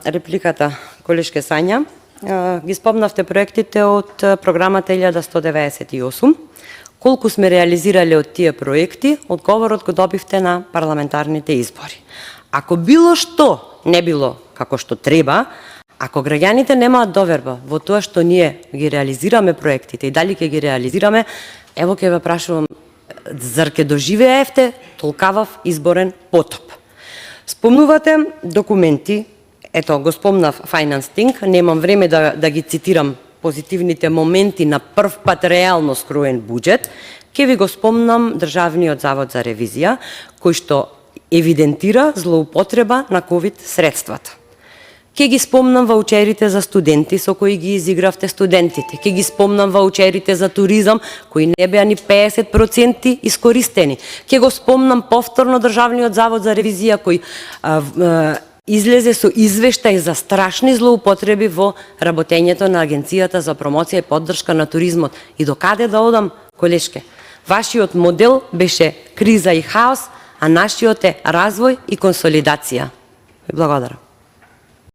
репликата, колешке Сања. Ги спомнавте проектите од програмата 1198. Колку сме реализирали од тие проекти, одговорот го добивте на парламентарните избори. Ако било што не било како што треба, ако граѓаните немаат доверба во тоа што ние ги реализираме проектите и дали ќе ги реализираме, ево ќе ве прашувам, зар ќе доживеевте толкавав изборен потоп? Спомнувате документи, ето го спомнав Finance Think, немам време да ги цитирам позитивните моменти на прв пат реално скроен буџет, ќе ви го спомнам Државниот завод за ревизија, кој што евидентира злоупотреба на ковид средствата. Ќе ги спомнам ваучерите за студенти со кои ги изигравте студентите. Ќе ги спомнам ваучерите за туризам кои не беа ни 50% искористени. Ќе го спомнам повторно Државниот завод за ревизија кој излезе со извештај за страшни злоупотреби во работењето на Агенцијата за промоција и поддршка на туризмот. И до каде да одам, колешке? Вашиот модел беше криза и хаос, а нашиот е развој и консолидација. Ви благодарам.